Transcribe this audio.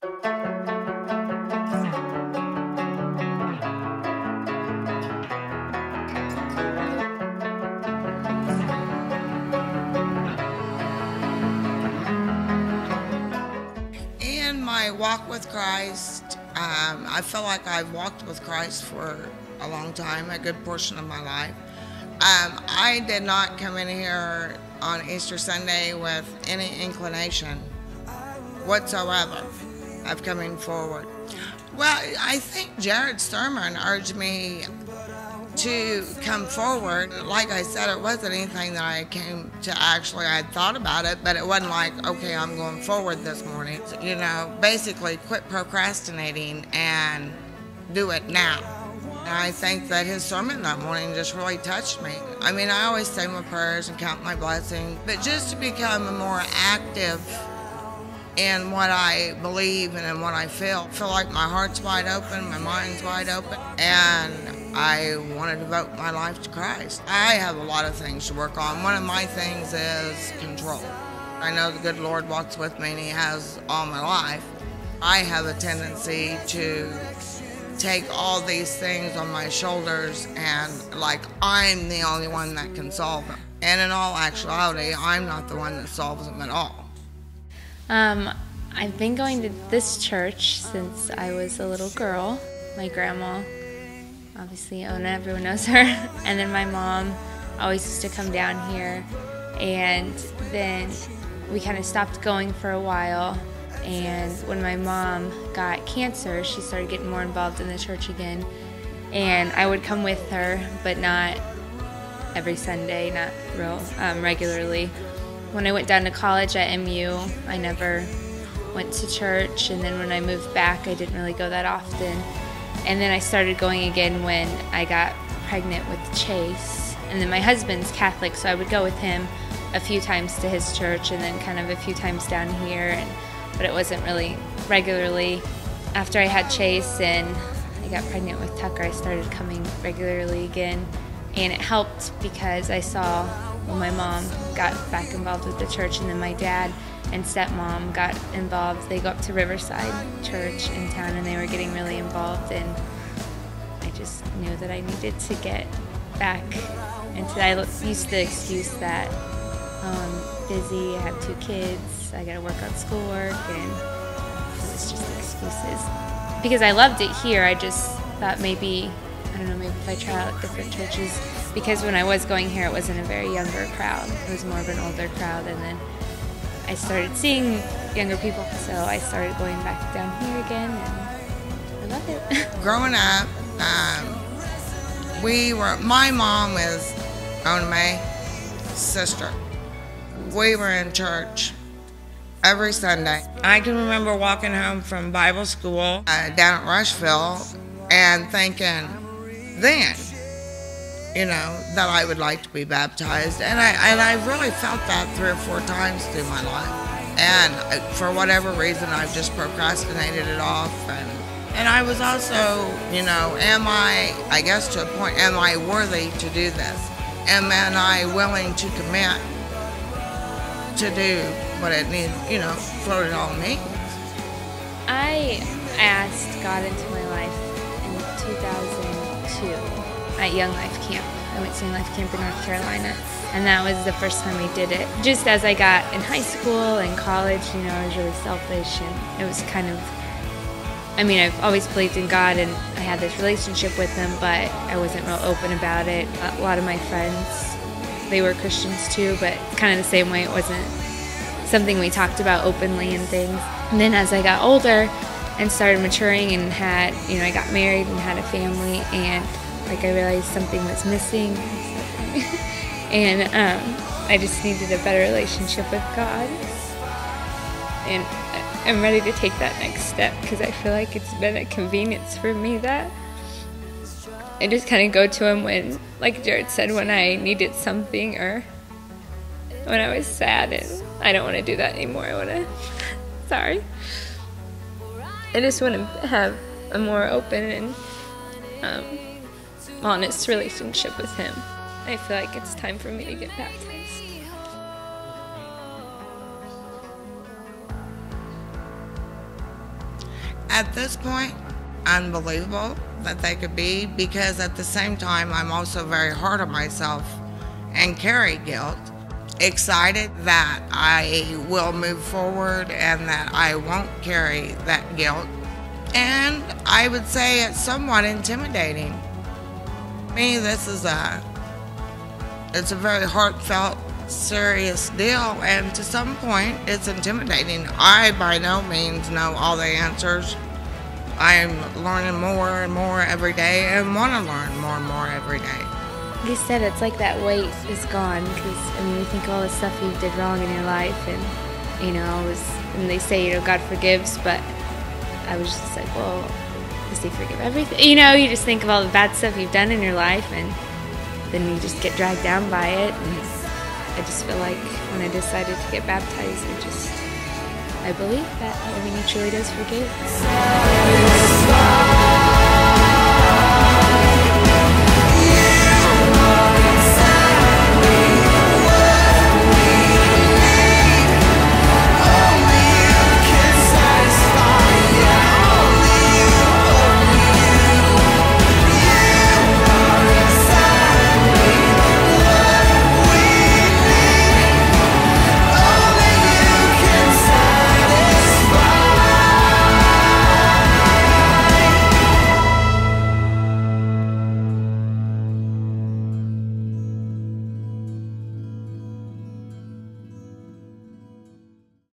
In my walk with Christ, I feel like I've walked with Christ for a long time, a good portion of my life. I did not come in here on Easter Sunday with any inclination whatsoever of coming forward. Well, I think Jared's sermon urged me to come forward. Like I said, it wasn't anything that I came to actually, I had thought about it, but it wasn't like, okay, I'm going forward this morning. You know, basically quit procrastinating and do it now. And I think that his sermon that morning just really touched me. I mean, I always say my prayers and count my blessings, but just to become a more active in what I believe and in what I feel like my heart's wide open, my mind's wide open, and I want to devote my life to Christ. I have a lot of things to work on. One of my things is control. I know the good Lord walks with me and He has all my life. I have a tendency to take all these things on my shoulders and like I'm the only one that can solve them. And in all actuality, I'm not the one that solves them at all. I've been going to this church since I was a little girl. My grandma, obviously, everyone knows her, and then my mom always used to come down here, and then we kind of stopped going for a while, and when my mom got cancer, she started getting more involved in the church again, and I would come with her, but not every Sunday, not real regularly. When I went down to college at MU, I never went to church, and then when I moved back, I didn't really go that often. And then I started going again when I got pregnant with Chase. And then my husband's Catholic, so I would go with him a few times to his church and then kind of a few times down here, but it wasn't really regularly. After I had Chase and I got pregnant with Tucker, I started coming regularly again, and it helped because I saw when my mom got back involved with the church, and then my dad and stepmom got involved. They go up to Riverside Church in town, and they were getting really involved, and I just knew that I needed to get back into that. I used the excuse that I'm busy, I have 2 kids, I gotta work on schoolwork, and it was just excuses. Because I loved it here, I just thought maybe, I don't know, maybe if I try out different churches, because when I was going here, it wasn't a very younger crowd. It was more of an older crowd, and then I started seeing younger people, so I started going back down here again, and I love it. Growing up, my mom is Ona Mae's sister. We were in church every Sunday. I can remember walking home from Bible school down at Rushville and thinking then, you know, that I would like to be baptized. And I really felt that 3 or 4 times through my life. And for whatever reason, I've just procrastinated it off. And I was also, you know, I guess to a point, am I worthy to do this? Am I willing to commit to do what it needs, you know, what it all means? I asked God into my life in 2002. At Young Life Camp. I went to Young Life Camp in North Carolina, and that was the first time we did it. Just as I got in high school and college, you know, I was really selfish, and it was kind of, I mean, I've always believed in God, and I had this relationship with Him, but I wasn't real open about it. A lot of my friends, they were Christians too, but kind of the same way. It wasn't something we talked about openly and things. And then as I got older and started maturing and had, you know, I got married and had a family, and like I realized something was missing, and I just needed a better relationship with God, and I'm ready to take that next step because I feel like it's been a convenience for me that I just kind of go to Him when, like Jared said, when I needed something or when I was sad, and I don't want to do that anymore. Sorry. I just want to have a more open and honest relationship with Him. I feel like it's time for me to get baptized. At this point, unbelievable that they could be, because at the same time, I'm also very hard on myself and carry guilt. Excited that I will move forward and that I won't carry that guilt. And I would say it's somewhat intimidating. To me, it's a very heartfelt, serious deal, and to some point, it's intimidating. I by no means know all the answers. I'm learning more and more every day and want to learn more and more every day. Like you said, it's like that weight is gone, because, I mean, you think all the stuff you did wrong in your life, and, you know, and they say, you know, God forgives, but I was just like, well, does he forgive everything? You know, you just think of all the bad stuff you've done in your life, and then you just get dragged down by it. And I just feel like when I decided to get baptized, I believe that, I mean, he truly does forgive.